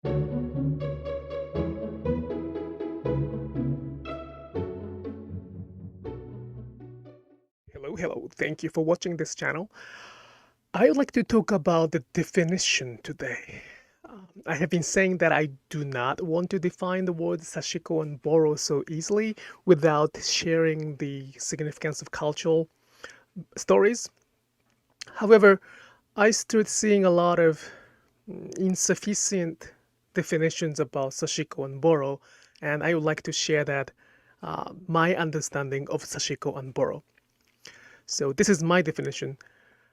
Hello. Thank you for watching this channel. I would like to talk about the definition today. I have been saying that I do not want to define the words Sashiko and Boro so easily without sharing the significance of cultural stories. However, I started seeing a lot of insufficient definitions about Sashiko and Boro, and I would like to share that my understanding of Sashiko and Boro. So this is my definition.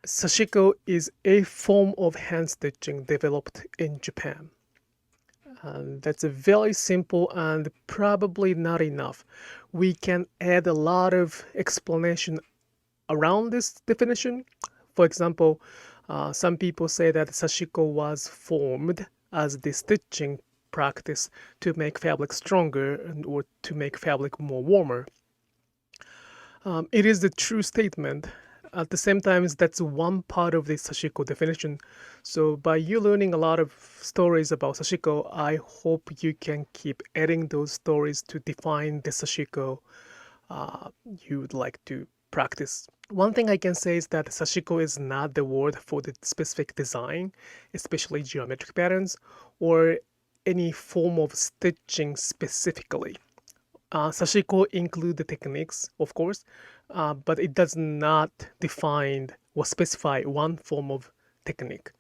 Sashiko is a form of hand stitching developed in Japan. That's a very simple and probably not enough. We can add a lot of explanation around this definition. For example, some people say that Sashiko was formed as the stitching practice to make fabric stronger or to make fabric more warmer. It is the true statement. At the same time, that's one part of the Sashiko definition. So by you learning a lot of stories about Sashiko, I hope you can keep adding those stories to define the Sashiko you would like to practice. One thing I can say is that Sashiko is not the word for the specific design, especially geometric patterns, or any form of stitching specifically. Sashiko include the techniques, of course, but it does not define or specify one form of technique.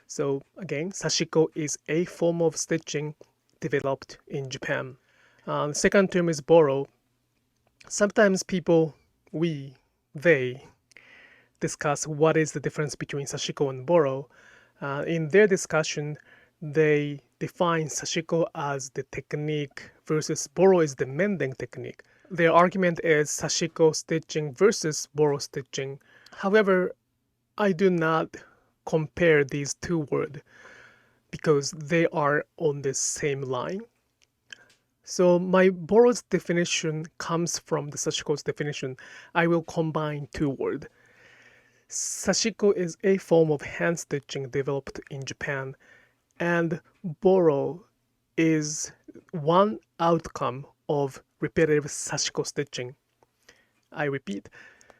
So again, Sashiko is a form of stitching developed in Japan. The second term is Boro. Sometimes people, they discuss what is the difference between Sashiko and Boro. In their discussion, they define Sashiko as the technique versus Boro is the mending technique. Their argument is Sashiko stitching versus Boro stitching. However, I do not compare these two words because they are on the same line. So my Boro's definition comes from the Sashiko's definition. I will combine two words. Sashiko is a form of hand stitching developed in Japan, and Boro is one outcome of repetitive Sashiko stitching. I repeat,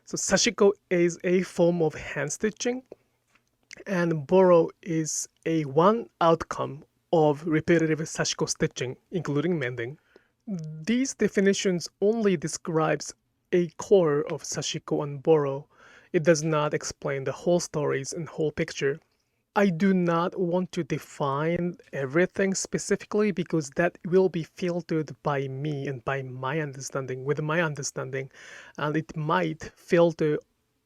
so Sashiko is a form of hand stitching, and Boro is a one outcome of repetitive Sashiko stitching, including mending. These definitions only describes a core of Sashiko and Boro. It does not explain the whole stories and whole picture. I do not want to define everything specifically because that will be filtered by me and by my understanding, with my understanding, and it might filter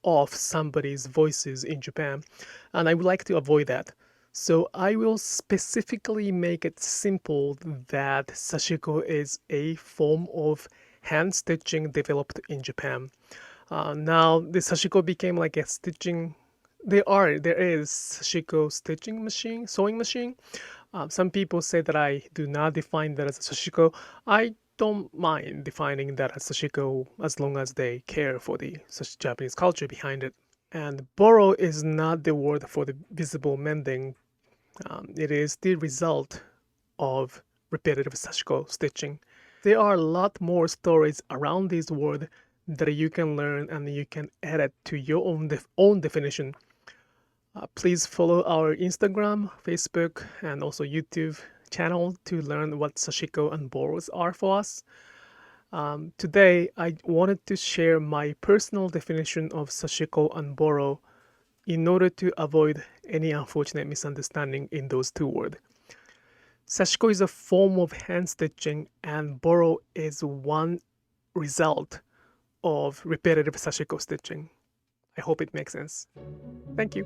off somebody's voices in Japan, and I would like to avoid that. So I will specifically make it simple that Sashiko is a form of hand stitching developed in Japan. Now the Sashiko became like a stitching. There is Sashiko stitching machine, sewing machine. Some people say that I do not define that as a Sashiko. I don't mind defining that as Sashiko as long as they care for the Japanese culture behind it. And Boro is not the word for the visible mending. It is the result of repetitive Sashiko stitching. There are a lot more stories around this word that you can learn and you can add it to your own definition. Please follow our Instagram, Facebook, and also YouTube channel to learn what Sashiko and Boros are for us. Today, I wanted to share my personal definition of Sashiko and Boro in order to avoid any unfortunate misunderstanding in those two words. Sashiko is a form of hand stitching and Boro is one result of repetitive Sashiko stitching. I hope it makes sense. Thank you.